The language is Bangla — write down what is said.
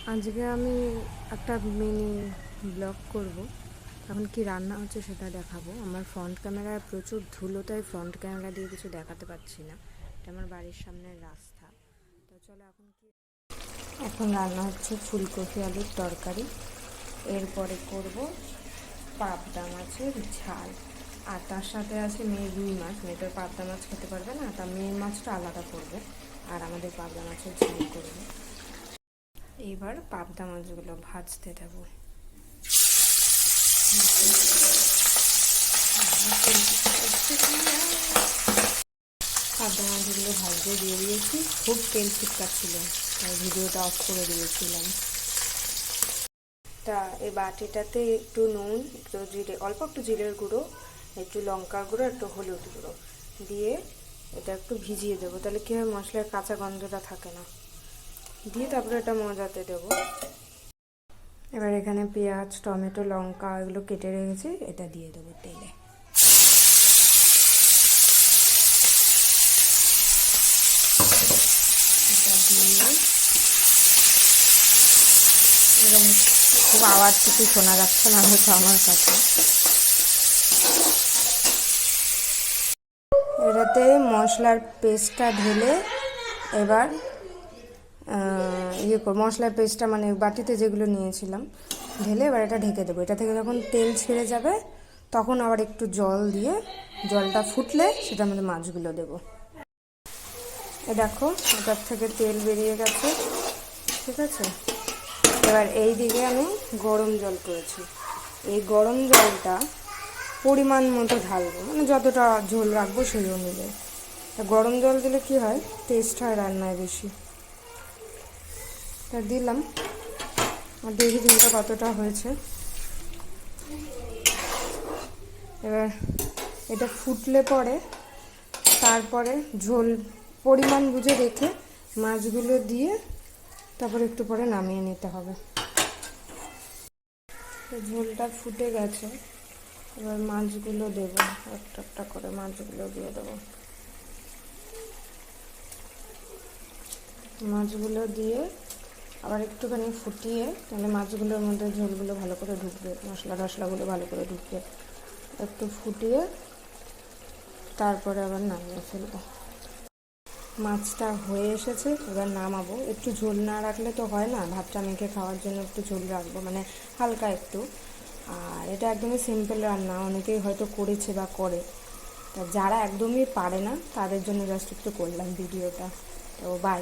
আজকে আমি একটা মিনি ব্লগ করব। এখন কি রান্না হচ্ছে সেটা দেখাবো। আমার ফ্রন্ট ক্যামেরায় প্রচুর ধুলো, তাই ফ্রন্ট ক্যামেরা দিয়ে কিছু দেখাতে পারছি না। এটা আমার বাড়ির সামনের রাস্তা। তো চলো এখন রান্না হচ্ছে ফুলকপি আলুর তরকারি। এরপরে করব পাবদা মাছের ঝাল, আর তার সাথে আছে মেয়ে রুই মাছ। মেয়ে তো পাবদা মাছ খেতে পারবে না, তা মেয়ের মাছটা আলাদা করবে, আর আমাদের পাবদা মাছের ঝাল করবে। এবার পাবদা মাছগুলো ভাজতে দেবো। পাবদা মাছগুলো ভাজতে দিয়ে দিয়েছি। খুব তেল ছিটকাচ্ছিল, তাই ভিডিওটা অফ করে দিয়েছিলাম। তা এই বাটিটাতে একটু নুন, একটু জিরে, অল্প একটু জিরের গুঁড়ো, একটু লঙ্কার গুঁড়ো, একটু হলুদ গুঁড়ো দিয়ে এটা একটু ভিজিয়ে দেবো। তাহলে কী হয়, মশলার কাঁচা গন্ধটা থাকে না। দিয়ে তারপরে এটা মজাতে দেবো। এবার এখানে পেঁয়াজ, টমেটো, লঙ্কা এগুলো কেটে রেখেছি, এটা দিয়ে দেবো তেলে। এটা দিয়ে এরকম খুব আওয়াজ কিছু শোনা যাচ্ছে না হয়তো আমার কাছে। এটাতে মশলার পেস্টটা ঢেলে এবার মশলার পেস্টটা মানে বাটিতে যেগুলো নিয়েছিলাম ঢেলে এবার এটা ঢেকে দেবো। এটা থেকে যখন তেল ছেড়ে যাবে তখন আবার একটু জল দিয়ে, জলটা ফুটলে সেটার মধ্যে মাছগুলো দেবো। এ দেখো, এটার থেকে তেল বেরিয়ে গেছে, ঠিক আছে। এবার এই দিকে আমি গরম জল করেছি। এই গরম জলটা পরিমাণ মতো ঢালবো, মানে যতটা ঝোল রাখবো সেই অনুযায়ী। তা গরম জল দিলে কি হয়, টেস্ট হয় রান্নায় বেশি। তা দিলাম, আর দেখি ঝোলটা কতটা হয়েছে। এবার এটা ফুটলে পরে তারপরে ঝোল পরিমাণ বুঝে রেখে মাছগুলো দিয়ে তারপরে একটু পরে নামিয়ে নিতে হবে। ঝোলটা ফুটে গেছে, এবার মাছগুলো দেবো, একটা একটা করে মাছগুলো দিয়ে দেবো। মাছগুলো দিয়ে আবার একটুখানি ফুটিয়ে, তাহলে মাছগুলোর মধ্যে ঝোলগুলো ভালো করে ঢুকবে, মশলা টশলাগুলো ভালো করে ঢুকবে। একটু ফুটিয়ে তারপরে আবার নামিয়ে ফেলবো। মাছটা হয়ে এসেছে, এবার নামাবো। একটু ঝোল না রাখলে তো হয় না, ভাতটা মেখে খাওয়ার জন্য একটু ঝোল রাখবো, মানে হালকা একটু। আর এটা একদমই সিম্পল রান্না, অনেকেই হয়তো করেছে বা করে। তা যারা একদমই পারে না তাদের জন্য জাস্ট একটু করলাম ভিডিওটা। তো বাই।